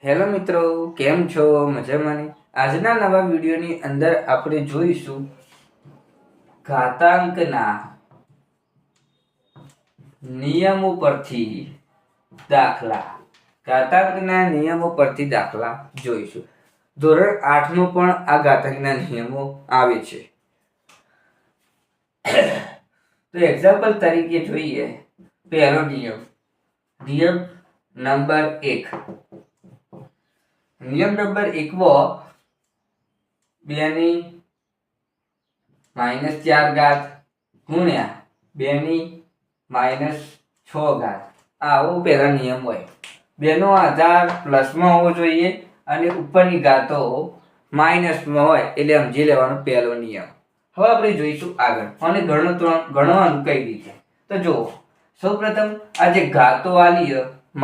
Hello મિત્રો, કેમ છો? મજામાં ને? આજના નવા વિડીયોની અંદર આપણે જોઈશું ઘાતાંકના નિયમો પરથી દાખલા. ઘાતાંકના નિયમો પરથી દાખલા જોઈશું. ધોરણ 8 નો પણ આ ઘાતાંકના નિયમો આવે છે. તો એક્ઝામ્પલ તરીકે જોઈએ. પહેલો નિયમ નંબર 1. નિયમ નંબર 1 માં 2 ની -4 ગુણ્યા 2 ની -6 આવો પહેલા નિયમ હોય. બેનો આધાર પ્લસમાં હોવો જોઈએ અને ઉપરની ઘાતો માઇનસમાં હોય એટલે સમજી લેવાનો પહેલો નિયમ. હવે આપણે જોઈશું આગળ અને ગણવાનું કઈ રીતે. તો જુઓ, સૌપ્રથમ આ જે ઘાતો આલી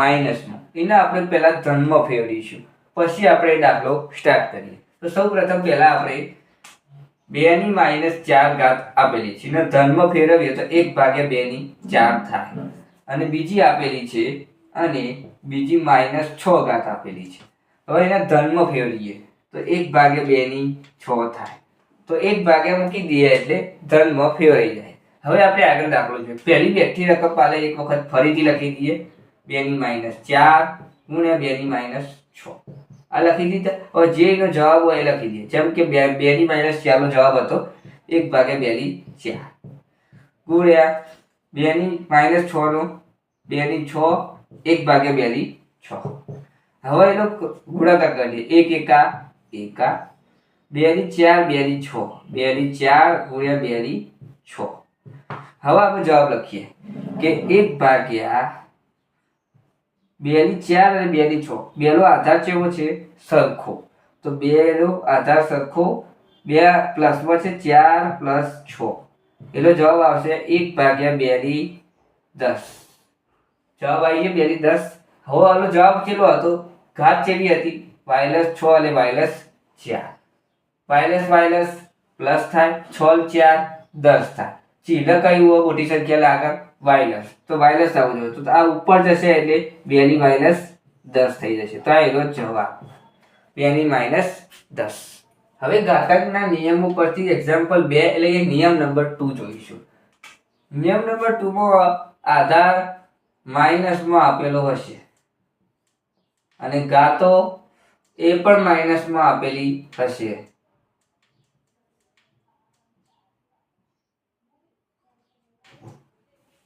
માઇનસમાં એને આપણે પહેલા ધનમાં ફેરવીશું, પછી આપણે દાખલો સ્ટાર્ટ કરીએ. તો સૌપ્રથમ પહેલા આપણે 2 ની -4 આપેલી છે ને ધનમાં ફેરવીએ તો 1/2 ની 4 થાય. અને બીજી આપેલી છે અને બીજી -6 આપેલી છે. હવે એને ધનમાં ફેરવીએ તો 1/2 ની 6 થાય. તો 1 મૂકી દઈએ એટલે ધનમાં ફેરવાઈ જાય. હવે આપણે આગળ દાખલો જોઈએ. પહેલી બેઠી રકમ પાલે એક વખત ફરીથી લખી દઈએ. 2 ની -4 ગુણ્યા 2 ની -6 આ લખી દીધા. હવે જે એનો જવાબ હોય એ લખી દઈએ. જેમ કે 2 ની -4 નો જવાબ હતો 1/2 ની 4 ગુણ્યા 2 ની -6 નો 2 ની 6 1/2 ની 6. હવે એનો ગુણાકાર કરીએ. 1 એકા 2 ની 4 2 ની 6 2 ની 4 ગુણ્યા 2 ની 6. હવે આપણે જવાબ લખીએ કે 1/2 ની 4 અને 2 ની 6 બેનો આધાર કેવો છે? સરખો. તો બેનો આધાર સરખો. 2 પ્લસમાં છે 4 પ્લસ 6 એનો જવાબ આવશે 1/2 ની 10. જવાબ આવી ગયો 2 ની 10. હવે આનો જવાબ કેટલો હતો? ઘાત કેવી હતી? -6 અને -4. માઇનસ પ્લસ થાય. 6 4 10 થાય. ચિહ્ન કયું હોય મોટી સંખ્યા આગળ? માઇનસ. તો માઇનસ આવવું જોઈએ. તો આ ઉપર જશે એટલે 2 ની -10 થઈ જશે. તો આ એનો જવાબ 2 ની -10. હવે ઘાતાંકના નિયમો પરથી એક્ઝામ્પલ 2 એટલે કે નિયમ નંબર 2 જોઈશું. નિયમ નંબર 2 માં આધાર માઇનસમાં આપેલો હશે અને ઘાતો એ પણ માઇનસમાં આપેલી હશે.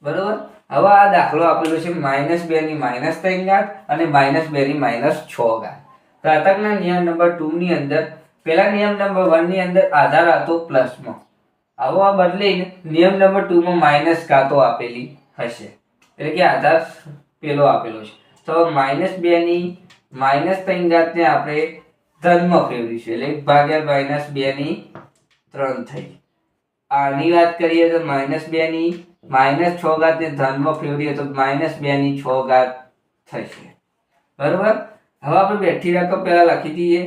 બરોબર. હવે આ દાખલો આપેલો છે -2 ની -3 અને -2 ની -6. ઘાતાંકના નિયમ નંબર 2 ની અંદર પહેલા નિયમ નંબર 1 ની અંદર આધાર હતો પ્લસમાં. હવે આ બદલીને નિયમ નંબર 2 માં માઇનસ ઘાતો આપેલી હશે એટલે કે આધાર પેલો આપેલો છે. તો -2 ની -3 ને આપણે ધનમાં ફેરવીશું એટલે 1/2 ની 3 થઈ. આની વાત કરીએ તો -2 ની -6 ને ધનમાં ફેરવીએ તો -2 ની 6 થશે. બરોબર. હવે આપણે બેઠી રકમ પહેલા લખી દઈએ.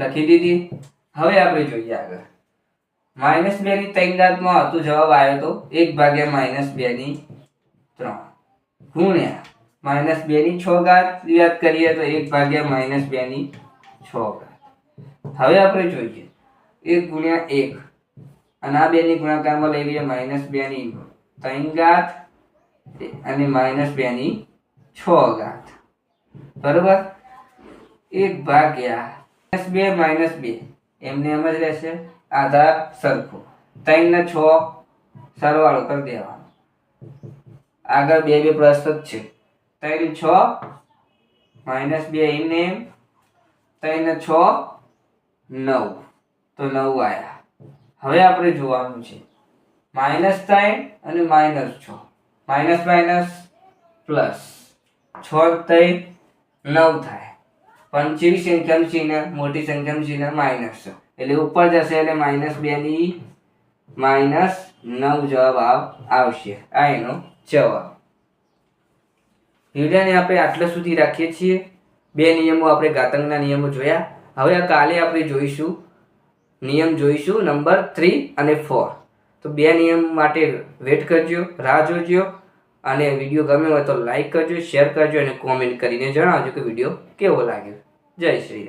લખી દીધી. હવે આપણે જોઈએ આગળ. -2 ની 3 માં હતો જવાબ આવ્યો તો 1/2 ની 3 ગુણ્યા -2 ની 6 યાદ કરીએ તો 1/2 ની 6. હવે આપણે જોઈએ 1 ગુણ્યા 1 અને આ 2 ની ગુણાકારમાં લઈ લઈએ -2 ની 3 અને -2 ની 6. બરોબર. 1/2 -2 એમને એમ જ રહેશે. આધાર સરખો. 3 ને 6 સરવાળો કરી દેવાનો. આગળ 2 પ્લસ જ છે. 3 6 -2 એમને 3 ને 6 9. તો 9 આયા. હવે આપણે જોવાનું છે -3 અને -6 માઇનસ માઇનસ પ્લસ 6 3 9 થાય. પણ જેવી સંખ્યાનું ચિહ્ન મોટી સંખ્યાનું ચિહ્ન માઇનસ છે એટલે ઉપર જશે એટલે -2 ની -9 જવાબ આવશે. આ એનો જવાબ. વિડિયોને આપણે આટલા સુધી રાખીએ છીએ. 2 નિયમો આપણે ઘાતાંકના નિયમો જોયા. હવે કાલે આપણે જોઈશું નંબર 3 અને 4. તો 2 નિયમ માટે વેટ કરજો, રાહ જોજો અને વિડીયો ગમ્યો હોય તો લાઈક કરજો, શેર કરજો અને કોમેન્ટ કરીને જણાવજો કે વિડીયો કેવો લાગ્યો. જય શ્રી રામ.